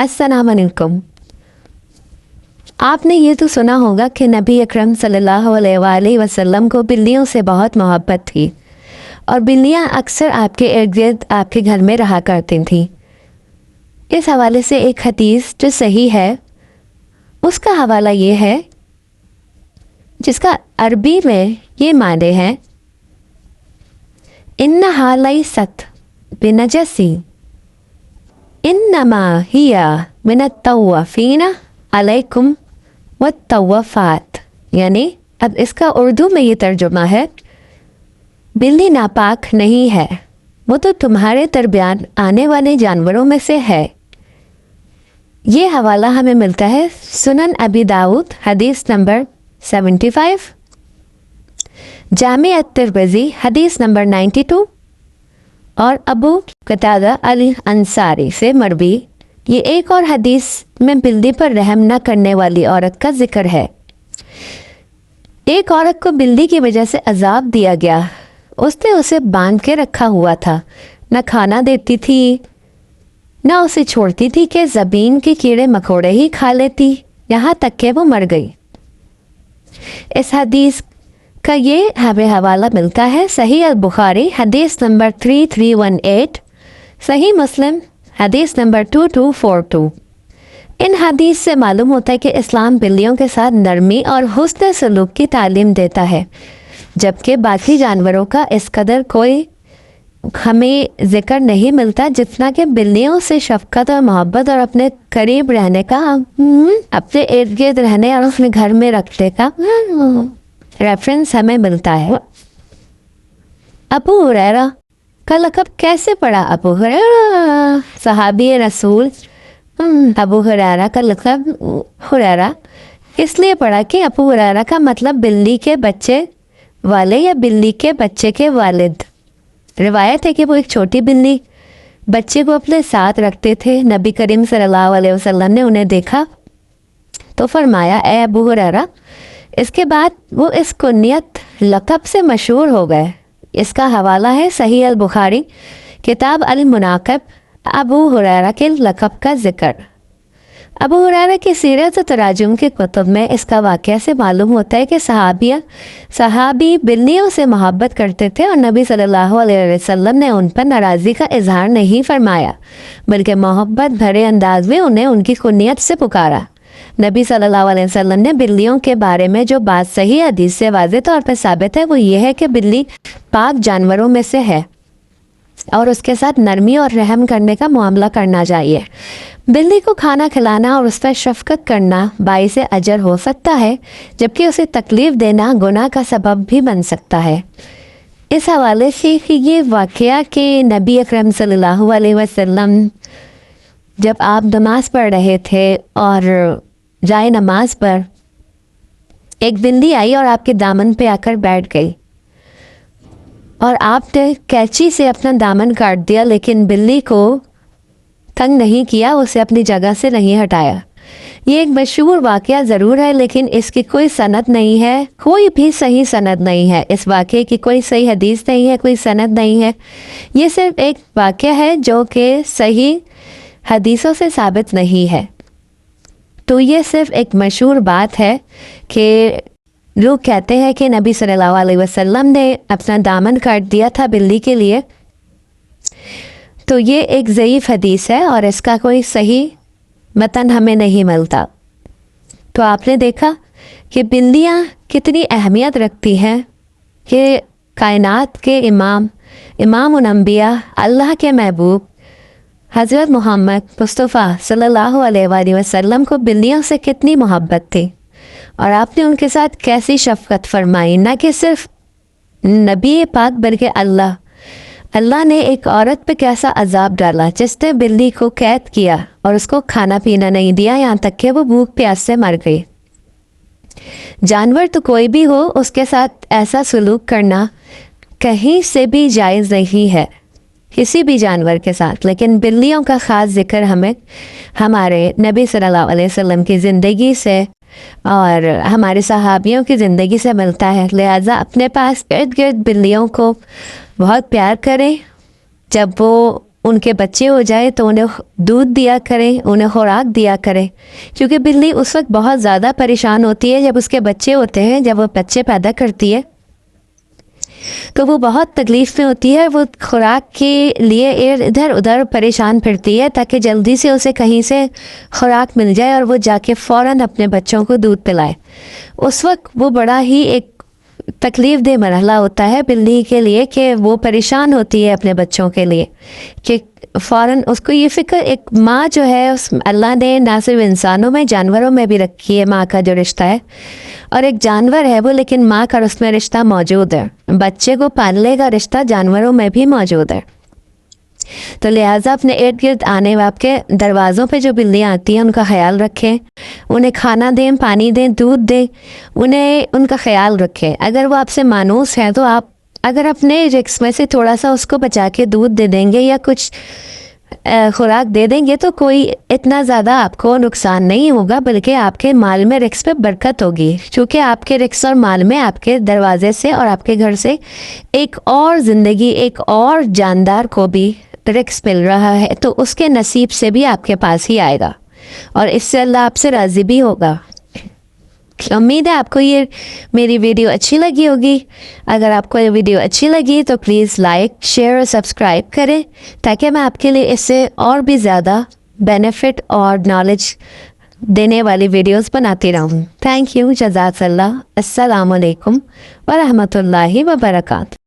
अस्सलाम वालेकुम। आपने ये तो सुना होगा कि नबी अकरम सल्लल्लाहु अलैहि वसल्लम को बिल्लियों से बहुत मोहब्बत थी और बिल्लियाँ अक्सर आपके इर्द गिर्द आपके घर में रहा करती थीं। इस हवाले से एक हदीस जो सही है उसका हवाला ये है, जिसका अरबी में ये माने हैं, इन्नहा लैसत बिनजसी इन्नमा हिया मिनत तव्वाफीना अलैकुम वत्तव्वाफात। यानी अब इसका उर्दू में ये तर्जुमा है, बिल्ली नापाक नहीं है, वो तो तुम्हारे दरमियान आने वाले जानवरों में से है। ये हवाला हमें मिलता है सुनन अबी दाऊद हदीस नंबर 75, जामे अत-तिरमिज़ी हदीस नंबर 92 और अबू कतादा अल अंसारी से मरवी। ये एक और हदीस में बिल्ली पर रहम न करने वाली औरत का जिक्र है। एक औरत को बिल्ली की वजह से अजाब दिया गया। उसने उसे बांध के रखा हुआ था, न खाना देती थी न उसे छोड़ती थी कि ज़मीन के कीड़े मकोड़े ही खा लेती, यहाँ तक कि वो मर गई। इस हदीस का ये हमें हवाला मिलता है सही अल बुखारी हदीस नंबर 3318, सही मुस्लिम हदीस नंबर 2242। इन हदीस से मालूम होता है कि इस्लाम बिल्लियों के साथ नरमी और हुस्न सलूक की तालीम देता है, जबकि बाकी जानवरों का इस कदर कोई हमें जिक्र नहीं मिलता जितना कि बिल्लियों से शफकत और मोहब्बत और अपने करीब रहने का, अपने इर्द गिर्द रहने और अपने घर में रखने का रेफरेंस हमें मिलता है। अबू हुरैरा का लक़ब कैसे पड़ा? अबू हुरैरा सहाबी रसूल। अबू हुरैरा का लक़ब हुरैरा इसलिए पड़ा कि अबू हुरैरा का मतलब बिल्ली के बच्चे वाले या बिल्ली के बच्चे के वालिद। रिवायत है कि वो एक छोटी बिल्ली बच्चे को अपने साथ रखते थे। नबी करीम सल्लल्लाहु अलैहि वसल्लम ने उन्हें देखा तो फरमाया, ए अबू हुरैरा। इसके बाद वो इस कुन्नियत लक़ब से मशहूर हो गए। इसका हवाला है सही अल बुखारी किताब अल मुनाक़िब, अबू हुरैरा के लक़ब का जिक्र। अबू हुरैरा की सीरत और तराजुम के कुतुब में इसका वाक़या से मालूम होता है कि सहाबी बिल्लियों से मोहब्बत करते थे और नबी सल्लल्लाहु अलैहि वसल्लम ने उन पर नाराज़गी का इजहार नहीं फरमाया, बल्कि मोहब्बत भरे अंदाज में उन्हें उनकी कुन्नियत से पुकारा। नबी सल्लल्लाहु अलैहि वसल्लम ने बिल्लियों के बारे में जो बात सही हदीस से वाज़े तौर पर साबित है वो ये है कि बिल्ली पाक जानवरों में से है और उसके साथ नरमी और रहम करने का मामला करना चाहिए। बिल्ली को खाना खिलाना और उस पर शफकत करना बाइस अजर हो सकता है, जबकि उसे तकलीफ़ देना गुनाह का सबब भी बन सकता है। इस हवाले से कि ये वाक़या कि नबी अकरम सल्लल्लाहु अलैहि वसल्लम जब आप नमाज़ पढ़ रहे थे और जाए नमाज पर एक बिल्ली आई और आपके दामन पे आकर बैठ गई और आपने कैंची से अपना दामन काट दिया, लेकिन बिल्ली को तंग नहीं किया, उसे अपनी जगह से नहीं हटाया। ये एक मशहूर वाक़या ज़रूर है, लेकिन इसकी कोई सनद नहीं है, कोई भी सही सनद नहीं है। इस वाक़े की कोई सही हदीस नहीं है, कोई सनद नहीं है। ये सिर्फ एक वाक़या है जो कि सही हदीसों से साबित नहीं है। तो ये सिर्फ एक मशहूर बात है कि लोग कहते हैं कि नबी सल्लल्लाहु अलैहि वसल्लम ने अपना दामन काट दिया था बिल्ली के लिए। तो ये एक ज़ईफ़ हदीस है और इसका कोई सही मतन हमें नहीं मिलता। तो आपने देखा कि बिल्लियाँ कितनी अहमियत रखती हैं कि कायनात के इमाम उल अंबिया अल्लाह के महबूब हज़रत मोहम्मद मुस्तफ़ा सल्लल्लाहु अलैहि वसल्लम को बिल्लियों से कितनी मोहब्बत थी और आपने उनके साथ कैसी शफ़क़त फरमाई। न कि सिर्फ नबी पाक बल्कि अल्लाह ने एक औरत पे कैसा अजाब डाला जिसने बिल्ली को कैद किया और उसको खाना पीना नहीं दिया, यहाँ तक कि वो भूख प्यास से मर गई। जानवर तो कोई भी हो, उसके साथ ऐसा सलूक करना कहीं से भी जायज़ नहीं है, किसी भी जानवर के साथ। लेकिन बिल्लियों का ख़ास जिक्र हमें हमारे नबी सल्लल्लाहु अलैहि वसल्लम की ज़िंदगी से और हमारे सहाबियों की ज़िंदगी से मिलता है। लिहाजा अपने पास इर्द गिर्द बिल्लियों को बहुत प्यार करें। जब वो उनके बच्चे हो जाए तो उन्हें दूध दिया करें, उन्हें खुराक दिया करें, क्योंकि बिल्ली उस वक्त बहुत ज़्यादा परेशान होती है जब उसके बच्चे होते हैं, जब वो बच्चे पैदा करती है तो वो बहुत तकलीफ़ में होती है। वो खुराक के लिए इधर उधर परेशान फिरती है ताकि जल्दी से उसे कहीं से खुराक मिल जाए और वो जाके फ़ौरन अपने बच्चों को दूध पिलाए। उस वक्त वो बड़ा ही एक तकलीफ़ दह मरहला होता है बिल्ली के लिए कि वो परेशान होती है अपने बच्चों के लिए कि फ़ौरन उसको ये फ़िक्र, एक माँ जो है उस अल्लाह ने ना सिर्फ इंसानों में जानवरों में भी रखी है माँ का जो रिश्ता है, और एक जानवर है वो लेकिन माँ का उसमें रिश्ता मौजूद है। बच्चे को पालने का रिश्ता जानवरों में भी मौजूद है। तो लिहाजा अपने इर्द गिर्द आने आपके दरवाज़ों पे जो बिल्लियाँ आती हैं उनका ख्याल रखें, उन्हें खाना दें, पानी दें, दूध दें, उन्हें उनका ख्याल रखें। अगर वो आपसे मानूस हैं तो आप अगर अपने रिक्स में से थोड़ा सा उसको बचा के दूध दे देंगे या कुछ खुराक दे देंगे तो कोई इतना ज़्यादा आपको नुकसान नहीं होगा, बल्कि आपके माल में रिक्स पे बरकत होगी, क्योंकि आपके रिक्स और माल में आपके दरवाजे से और आपके घर से एक और ज़िंदगी, एक और जानदार को भी रिक्स मिल रहा है, तो उसके नसीब से भी आपके पास ही आएगा और इससे अल्लाह आपसे राज़ी भी होगा। उम्मीद है आपको ये मेरी वीडियो अच्छी लगी होगी। अगर आपको ये वीडियो अच्छी लगी तो प्लीज़ लाइक, शेयर और सब्सक्राइब करें ताकि मैं आपके लिए इससे और भी ज़्यादा बेनिफिट और नॉलेज देने वाली वीडियोस बनाती रहूँ। Thank you. जज़ाकल्लाह। अस्सलामु अलैकुम व रहमतुल्लाहि व बरकातहू।